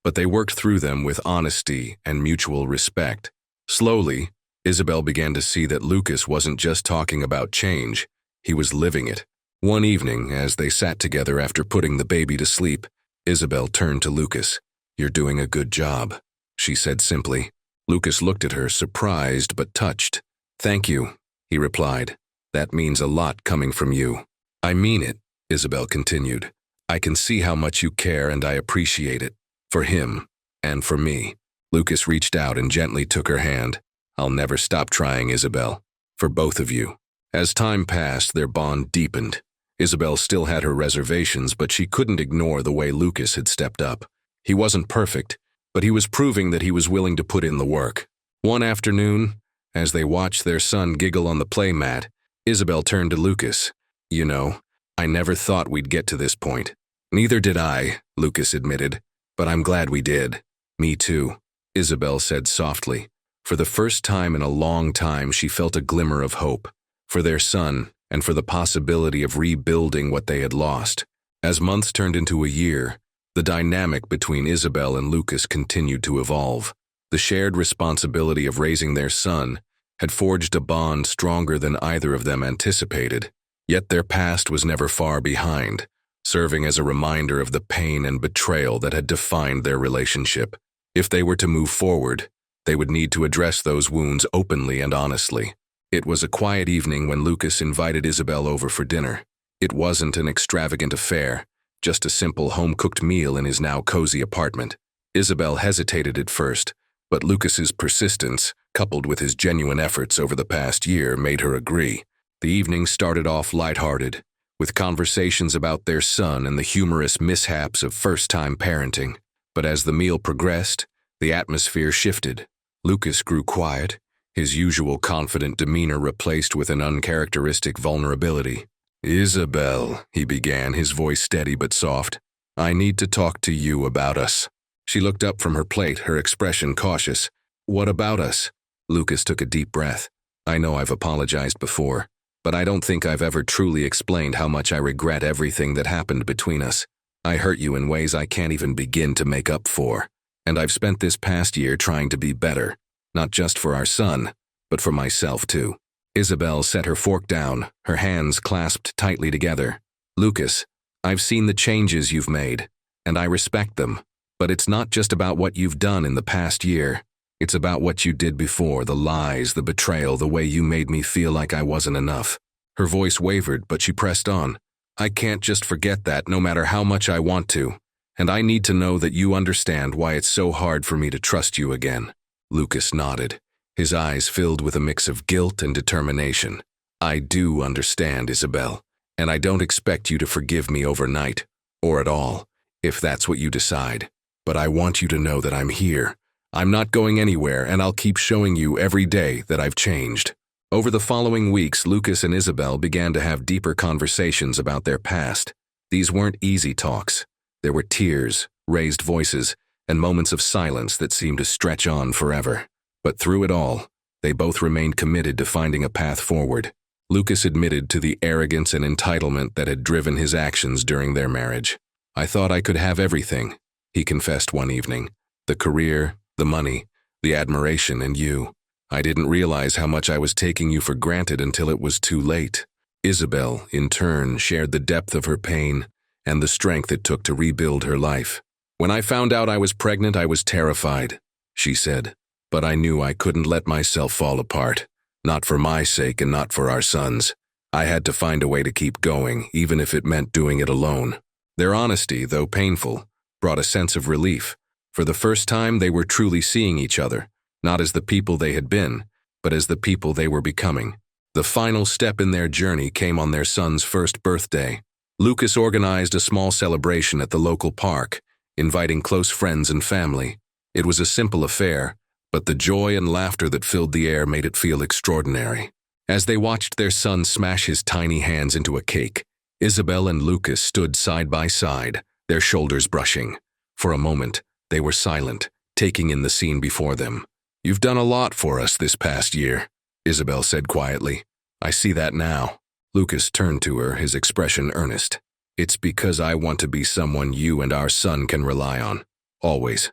Speaker 1: but they worked through them with honesty and mutual respect. Slowly, Isabel began to see that Lucas wasn't just talking about change, he was living it. One evening, as they sat together after putting the baby to sleep, Isabel turned to Lucas. "You're doing a good job," she said simply. Lucas looked at her, surprised but touched. "Thank you," he replied. "That means a lot coming from you." "I mean it," Isabel continued. "I can see how much you care and I appreciate it. For him, and for me." Lucas reached out and gently took her hand. "I'll never stop trying, Isabel. For both of you." As time passed, their bond deepened. Isabel still had her reservations, but she couldn't ignore the way Lucas had stepped up. He wasn't perfect, but he was proving that he was willing to put in the work. One afternoon, as they watched their son giggle on the playmat, Isabel turned to Lucas. "You know, I never thought we'd get to this point." "Neither did I," Lucas admitted, "but I'm glad we did." "Me too," Isabel said softly. For the first time in a long time, she felt a glimmer of hope. For their son, and for the possibility of rebuilding what they had lost. As months turned into a year, the dynamic between Isabel and Lucas continued to evolve. The shared responsibility of raising their son had forged a bond stronger than either of them anticipated. Yet their past was never far behind, serving as a reminder of the pain and betrayal that had defined their relationship. If they were to move forward, they would need to address those wounds openly and honestly. It was a quiet evening when Lucas invited Isabel over for dinner. It wasn't an extravagant affair, just a simple home-cooked meal in his now cozy apartment. Isabel hesitated at first, but Lucas's persistence, coupled with his genuine efforts over the past year, made her agree. The evening started off lighthearted, with conversations about their son and the humorous mishaps of first-time parenting. But as the meal progressed, the atmosphere shifted. Lucas grew quiet, his usual confident demeanor replaced with an uncharacteristic vulnerability. "Isabel," he began, his voice steady but soft, "I need to talk to you about us." She looked up from her plate, her expression cautious. "What about us?" Lucas took a deep breath. "I know I've apologized before, but I don't think I've ever truly explained how much I regret everything that happened between us. I hurt you in ways I can't even begin to make up for. And I've spent this past year trying to be better. Not just for our son, but for myself too." Isabel set her fork down, her hands clasped tightly together. "Lucas, I've seen the changes you've made, and I respect them. But it's not just about what you've done in the past year. It's about what you did before, the lies, the betrayal, the way you made me feel like I wasn't enough." Her voice wavered, but she pressed on. "I can't just forget that, no matter how much I want to. And I need to know that you understand why it's so hard for me to trust you again." Lucas nodded, his eyes filled with a mix of guilt and determination. "I do understand, Isabel, and I don't expect you to forgive me overnight, or at all, if that's what you decide. But I want you to know that I'm here. I'm not going anywhere, and I'll keep showing you every day that I've changed." Over the following weeks, Lucas and Isabel began to have deeper conversations about their past. These weren't easy talks. There were tears, raised voices, and moments of silence that seemed to stretch on forever. But through it all, they both remained committed to finding a path forward. Lucas admitted to the arrogance and entitlement that had driven his actions during their marriage. "I thought I could have everything," he confessed one evening. "The career, the money, the admiration, and you. I didn't realize how much I was taking you for granted until it was too late." Isabel, in turn, shared the depth of her pain and the strength it took to rebuild her life. "When I found out I was pregnant, I was terrified," she said. "But I knew I couldn't let myself fall apart. Not for my sake and not for our son's. I had to find a way to keep going, even if it meant doing it alone." Their honesty, though painful, brought a sense of relief. For the first time, they were truly seeing each other, not as the people they had been, but as the people they were becoming. The final step in their journey came on their son's first birthday. Lucas organized a small celebration at the local park, inviting close friends and family. It was a simple affair, but the joy and laughter that filled the air made it feel extraordinary. As they watched their son smash his tiny hands into a cake, Isabel and Lucas stood side by side, their shoulders brushing. For a moment, they were silent, taking in the scene before them. "You've done a lot for us this past year," Isabel said quietly. "I see that now." Lucas turned to her, his expression earnest. "It's because I want to be someone you and our son can rely on. Always."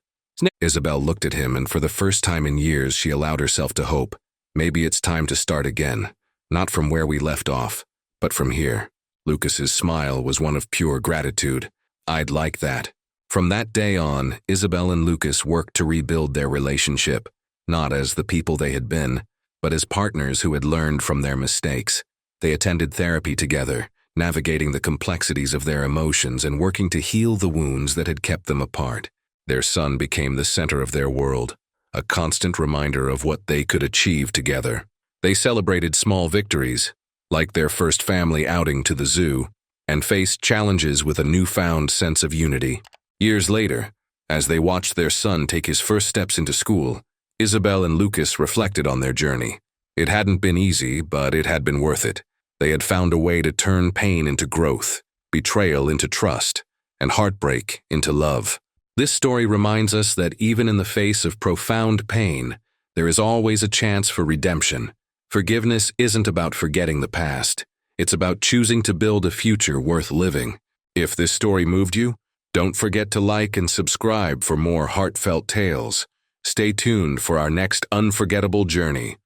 Speaker 1: Isabel looked at him, and for the first time in years she allowed herself to hope. Maybe it's time to start again. Not from where we left off, but from here. Lucas's smile was one of pure gratitude. "I'd like that." From that day on, Isabel and Lucas worked to rebuild their relationship, not as the people they had been, but as partners who had learned from their mistakes. They attended therapy together, navigating the complexities of their emotions and working to heal the wounds that had kept them apart. Their son became the center of their world, a constant reminder of what they could achieve together. They celebrated small victories, like their first family outing to the zoo, and faced challenges with a newfound sense of unity. Years later, as they watched their son take his first steps into school, Isabel and Lucas reflected on their journey. It hadn't been easy, but it had been worth it. They had found a way to turn pain into growth, betrayal into trust, and heartbreak into love. This story reminds us that even in the face of profound pain, there is always a chance for redemption. Forgiveness isn't about forgetting the past. It's about choosing to build a future worth living. If this story moved you, don't forget to like and subscribe for more heartfelt tales. Stay tuned for our next unforgettable journey.